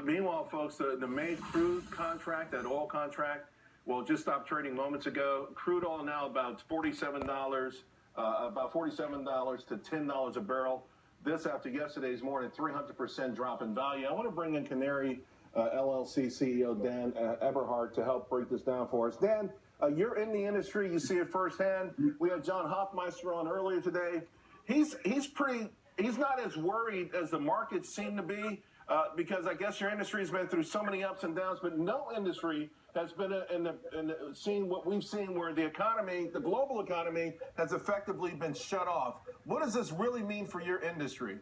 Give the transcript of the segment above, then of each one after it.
Meanwhile, folks, the main crude contract, that oil contract, well, just stopped trading moments ago. Crude oil now about $47, about $47 to $10 a barrel. This after yesterday's morning 300% drop in value. I want to bring in Canary LLC CEO Dan Eberhart to help break this down for us. Dan, you're in the industry. You see it firsthand. We had John Hoffmeister on earlier today. He's not as worried as the markets seem to be. Because I guess your industry has been through so many ups and downs, but no industry has been seen what we've seen, where the economy, the global economy, has effectively been shut off. What does this really mean for your industry?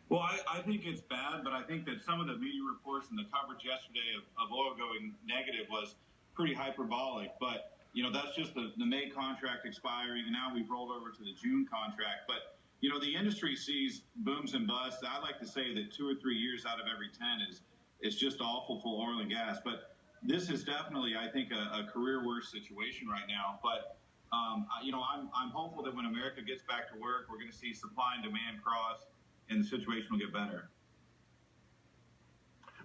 Well, I think it's bad, but I think that some of the media reports and the coverage yesterday of oil going negative was pretty hyperbolic. But, you know, that's just the May contract expiring, and now we've rolled over to the June contract. But you know, the industry sees booms and busts. I like to say that 2 or 3 years out of every 10 is just awful for oil and gas. But this is definitely, I think, a career worst situation right now. But, you know, I'm hopeful that when America gets back to work, we're going to see supply and demand cross, and the situation will get better.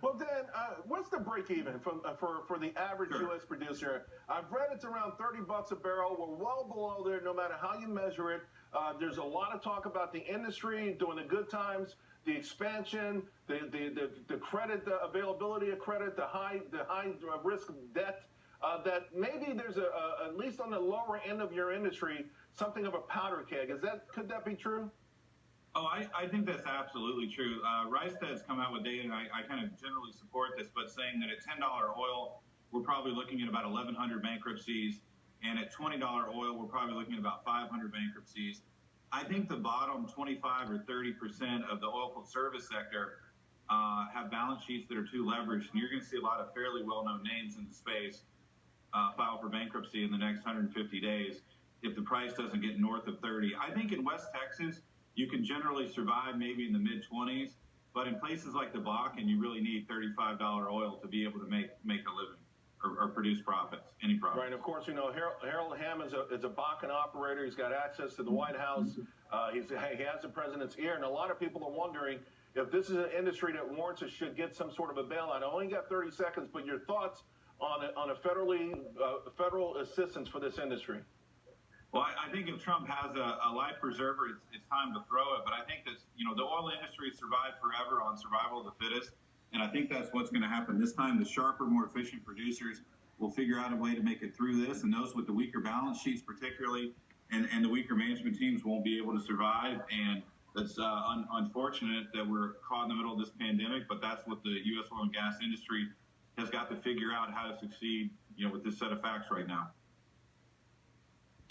Well, Dan, what's the break even for the average U.S. producer? I've read it's around $30 a barrel. We're well below there no matter how you measure it. There's a lot of talk about the industry during the good times, the expansion, the credit, the availability of credit, the high risk debt, that maybe there's at least on the lower end of your industry, something of a powder keg. Could that be true? Oh, I think that's absolutely true. Rystad's come out with data, and I kind of generally support this, but saying that at $10 oil, we're probably looking at about 1,100 bankruptcies, and at $20 oil, we're probably looking at about 500 bankruptcies. I think the bottom 25 or 30% of the oilfield service sector have balance sheets that are too leveraged, and you're going to see a lot of fairly well-known names in the space file for bankruptcy in the next 150 days if the price doesn't get north of 30. I think in West Texas, you can generally survive maybe in the mid-20s, but in places like the Bakken, you really need $35 oil to be able to make a living or produce profits, any profits. Right, and of course, you know, Harold Hamm is a Bakken operator. He's got access to the White House. He has the president's ear, and a lot of people are wondering if this is an industry that warrants or should get some sort of a bailout. I only got 30 seconds, but your thoughts on a federal assistance for this industry? Well, I think if Trump has a life preserver, it's time to throw it. But I think that, you know, the oil industry survived forever on survival of the fittest. And I think that's what's going to happen this time. The sharper, more efficient producers will figure out a way to make it through this. And those with the weaker balance sheets particularly and the weaker management teams won't be able to survive. And it's unfortunate that we're caught in the middle of this pandemic. But that's what the U.S. oil and gas industry has got to figure out how to succeed, you know, with this set of facts right now.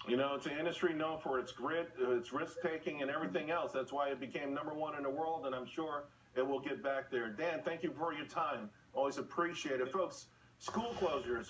You know, it's an industry known for its grit, its risk-taking, and everything else. That's why it became #1 in the world, and I'm sure it will get back there. Dan, thank you for your time. Always appreciate it. Folks, school closures.